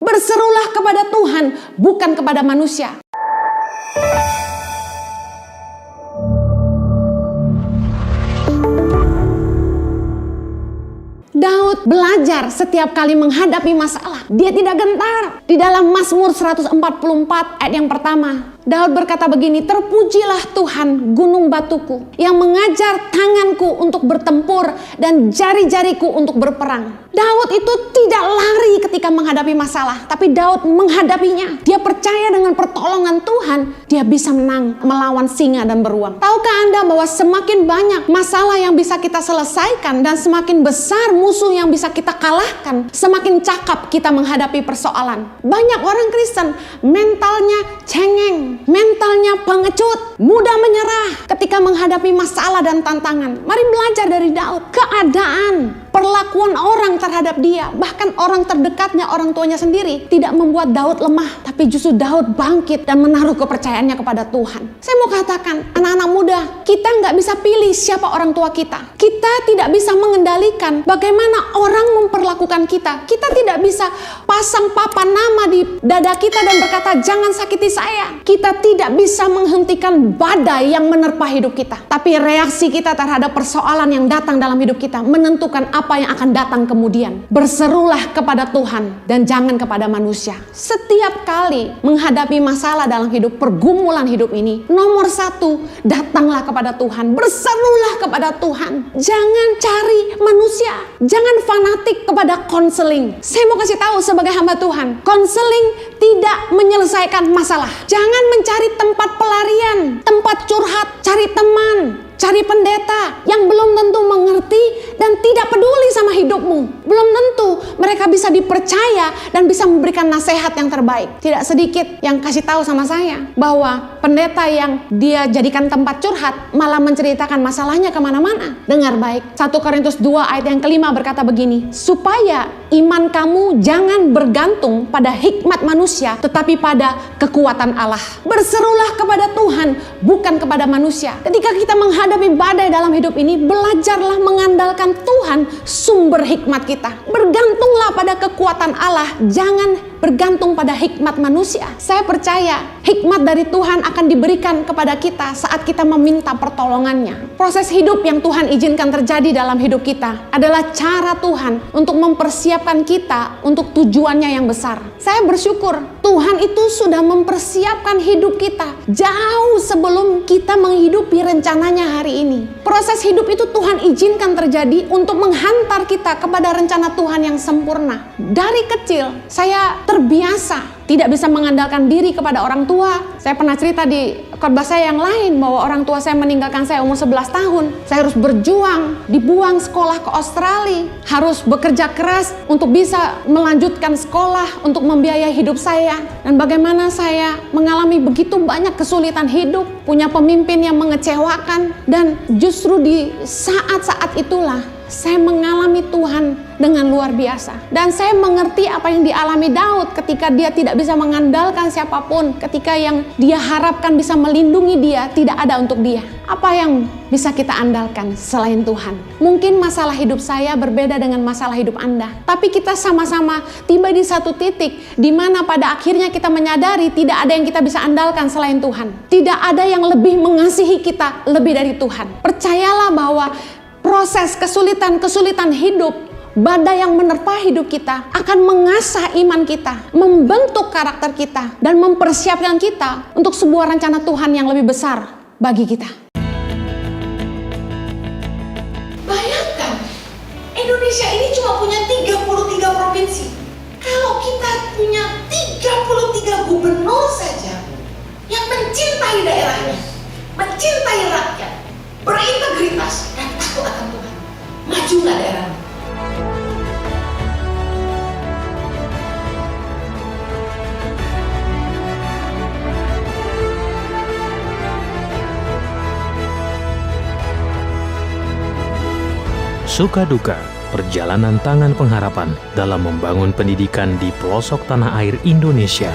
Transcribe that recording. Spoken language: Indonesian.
Berserulah kepada Tuhan, bukan kepada manusia. Daud belajar setiap kali menghadapi masalah. Dia tidak gentar. Di dalam Mazmur 144 ayat yang pertama, Daud berkata begini, "Terpujilah Tuhan gunung batuku, yang mengajar tanganku untuk bertempur dan jari-jariku untuk berperang." Daud itu tidak lari ketika menghadapi masalah, tapi Daud menghadapinya. Dia percaya dengan pertolongan Tuhan, dia bisa menang melawan singa dan beruang. Tahukah Anda bahwa semakin banyak masalah yang bisa kita selesaikan dan semakin besar musuh yang bisa kita kalahkan, semakin cakap kita menghadapi persoalan. Banyak orang Kristen mentalnya cengeng, mentalnya pengecut, mudah menyerah ketika menghadapi masalah dan tantangan. Mari belajar dari Daud. Keadaan, perlakuan orang terhadap dia, bahkan orang terdekatnya, orang tuanya sendiri, tidak membuat Daud lemah, tapi justru Daud bangkit dan menaruh kepercayaannya kepada Tuhan. Saya mau katakan, anak-anak muda, kita nggak bisa pilih siapa orang tua kita. Kita tidak bisa mengendalikan bagaimana orang memperlakukan kita. Kita tidak bisa pasang papan nama di dada kita dan berkata, "Jangan sakiti saya." Kita tidak bisa menghentikan badai yang menerpa hidup kita. Tapi reaksi kita terhadap persoalan yang datang dalam hidup kita menentukan apa yang akan datang kemudian. Berserulah kepada Tuhan dan jangan kepada manusia. Setiap kali menghadapi masalah dalam hidup, pergumulan hidup ini, nomor satu, datanglah kepada Tuhan. Berserulah kepada Tuhan. Jangan cari manusia. Jangan fanatik kepada konseling. Saya mau kasih tahu sebagai hamba Tuhan, konseling tidak menyelesaikan masalah. Jangan mencari tempat pelarian, tempat curhat, cari teman, cari pendeta yang belum tentu mengerti dan tidak peduli sama hidupmu. Belum tentu mereka bisa dipercaya dan bisa memberikan nasihat yang terbaik. Tidak sedikit yang kasih tahu sama saya bahwa pendeta yang dia jadikan tempat curhat malah menceritakan masalahnya kemana-mana. Dengar baik, 1 Korintus 2 ayat yang kelima berkata begini, "Supaya iman kamu jangan bergantung pada hikmat manusia, tetapi pada kekuatan Allah." Berserulah kepada Tuhan, bukan kepada manusia. Ketika kita menghadapi badai dalam hidup ini, belajarlah mengandalkan Tuhan, sumber hikmat kita. Bergantunglah pada kekuatan Allah, jangan bergantung pada hikmat manusia. Saya percaya hikmat dari Tuhan akan diberikan kepada kita saat kita meminta pertolongannya. Proses hidup yang Tuhan izinkan terjadi dalam hidup kita adalah cara Tuhan untuk mempersiapkan kita untuk tujuannya yang besar. Saya bersyukur Tuhan itu sudah mempersiapkan hidup kita jauh sebelum kita menghidupi rencananya hari ini. Proses hidup itu Tuhan izinkan terjadi untuk menghantar kita kepada rencana Tuhan yang sempurna. Dari kecil saya terbiasa tidak bisa mengandalkan diri kepada orang tua. Saya pernah cerita di khotbah saya yang lain bahwa orang tua saya meninggalkan saya umur 11 tahun. Saya harus berjuang, dibuang sekolah ke Australia, harus bekerja keras untuk bisa melanjutkan sekolah, untuk membiayai hidup saya. Dan bagaimana saya mengalami begitu banyak kesulitan hidup, punya pemimpin yang mengecewakan, dan justru di saat-saat itulah saya mengalami Tuhan dengan luar biasa. Dan saya mengerti apa yang dialami Daud ketika dia tidak bisa mengandalkan siapapun, ketika yang dia harapkan bisa melindungi dia tidak ada untuk dia. Apa yang bisa kita andalkan selain Tuhan? Mungkin masalah hidup saya berbeda dengan masalah hidup Anda, tapi kita sama-sama tiba di satu titik di mana pada akhirnya kita menyadari tidak ada yang kita bisa andalkan selain Tuhan. Tidak ada yang lebih mengasihi kita lebih dari Tuhan. Percayalah bahwa proses kesulitan hidup, badai yang menerpa hidup kita akan mengasah iman kita, membentuk karakter kita, dan mempersiapkan kita untuk sebuah rencana Tuhan yang lebih besar bagi kita. Bayangkan, Indonesia ini cuma punya 33 provinsi. Kalau kita punya 33 gubernur saja yang mencintai daerahnya, mencintai rakyat, berintegritas dan takut akan Tuhan, majulah daerahmu. Suka duka, perjalanan tangan pengharapan dalam membangun pendidikan di pelosok tanah air Indonesia.